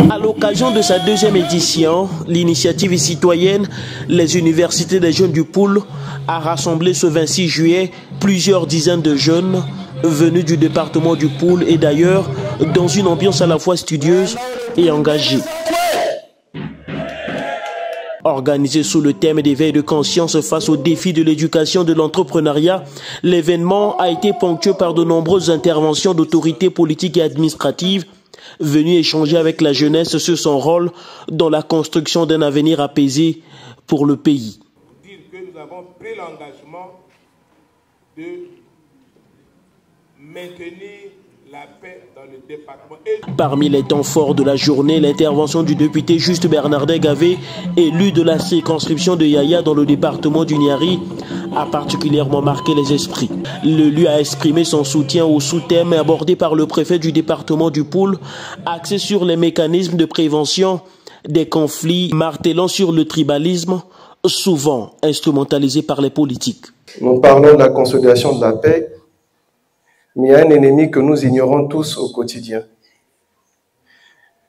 À l'occasion de sa deuxième édition, l'initiative citoyenne Les Universités des Jeunes du Poul a rassemblé ce 26 juillet plusieurs dizaines de jeunes venus du département du Poul et d'ailleurs dans une ambiance à la fois studieuse et engagée. Organisé sous le thème d'éveil de conscience face aux défis de l'éducation et de l'entrepreneuriat, l'événement a été ponctué par de nombreuses interventions d'autorités politiques et administratives venues échanger avec la jeunesse sur son rôle dans la construction d'un avenir apaisé pour le pays. Dire que nous avons pris l'engagement de maintenir la paix dans le département. Parmi les temps forts de la journée, l'intervention du député Juste Bernardin Gavé, élu de la circonscription de Yaya dans le département du Niari, a particulièrement marqué les esprits. L'élu a exprimé son soutien au sous-thème abordé par le préfet du département du Poul, axé sur les mécanismes de prévention des conflits, martelant sur le tribalisme, souvent instrumentalisé par les politiques. Nous parlons de la consolidation de la paix, mais il y a un ennemi que nous ignorons tous au quotidien.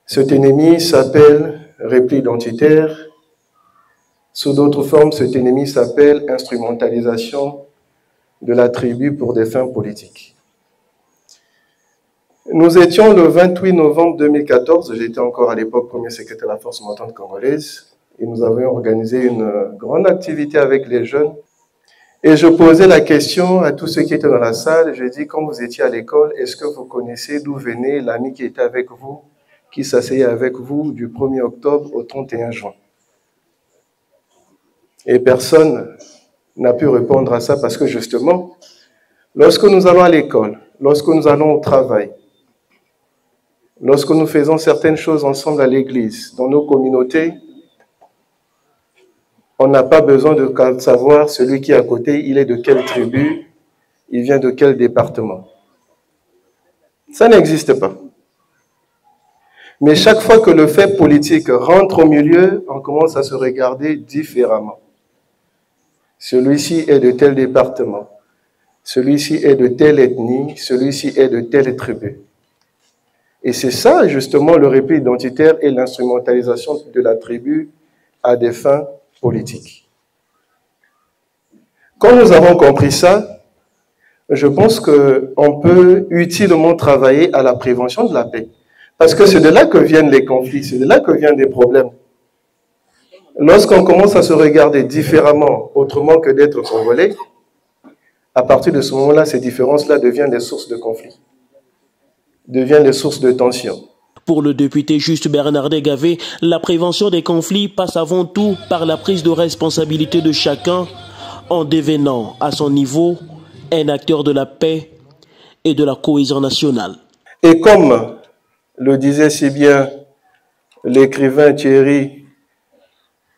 Cet ennemi s'appelle repli identitaire. Sous d'autres formes, cet ennemi s'appelle instrumentalisation de la tribu pour des fins politiques. Nous étions le 28 novembre 2014, j'étais encore à l'époque premier secrétaire de la force montante congolaise, et nous avions organisé une grande activité avec les jeunes. Et je posais la question à tous ceux qui étaient dans la salle. Je dis, quand vous étiez à l'école, est-ce que vous connaissez d'où venait l'ami qui était avec vous, qui s'asseyait avec vous du 1er octobre au 31 juin? Et personne n'a pu répondre à ça parce que justement, lorsque nous allons à l'école, lorsque nous allons au travail, lorsque nous faisons certaines choses ensemble à l'église, dans nos communautés, on n'a pas besoin de savoir celui qui est à côté, il est de quelle tribu, il vient de quel département. Ça n'existe pas. Mais chaque fois que le fait politique rentre au milieu, on commence à se regarder différemment. Celui-ci est de tel département, celui-ci est de telle ethnie, celui-ci est de telle tribu. Et c'est ça justement le repli identitaire et l'instrumentalisation de la tribu à des fins politique. Quand nous avons compris ça, je pense qu'on peut utilement travailler à la prévention de la paix. Parce que c'est de là que viennent les conflits, c'est de là que viennent des problèmes. Lorsqu'on commence à se regarder différemment, autrement que d'être congolais, à partir de ce moment-là, ces différences-là deviennent des sources de conflits, deviennent des sources de tensions. Pour le député Juste Bernardin Gavé, la prévention des conflits passe avant tout par la prise de responsabilité de chacun en devenant à son niveau un acteur de la paix et de la cohésion nationale. Et comme le disait si bien l'écrivain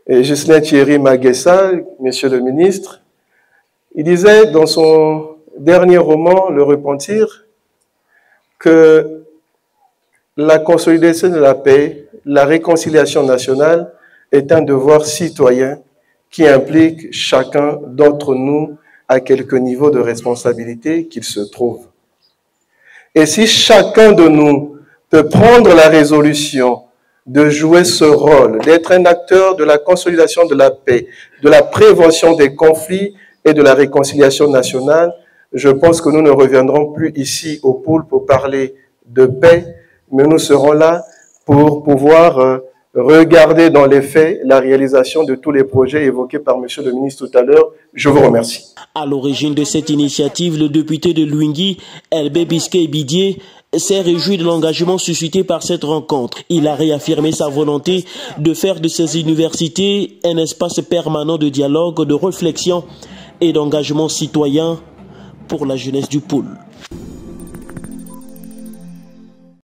Ghislain Thierry Maguessa, monsieur le ministre, il disait dans son dernier roman, Le Repentir, que la consolidation de la paix, la réconciliation nationale est un devoir citoyen qui implique chacun d'entre nous à quelque niveau de responsabilité qu'il se trouve. Et si chacun de nous peut prendre la résolution de jouer ce rôle, d'être un acteur de la consolidation de la paix, de la prévention des conflits et de la réconciliation nationale, je pense que nous ne reviendrons plus ici au Poul pour parler de paix, mais nous serons là pour pouvoir regarder dans les faits la réalisation de tous les projets évoqués par monsieur le ministre tout à l'heure. Je vous remercie. À l'origine de cette initiative, le député de Luingui, Elbé Bisquet Bidier, s'est réjoui de l'engagement suscité par cette rencontre. Il a réaffirmé sa volonté de faire de ces universités un espace permanent de dialogue, de réflexion et d'engagement citoyen pour la jeunesse du Poul.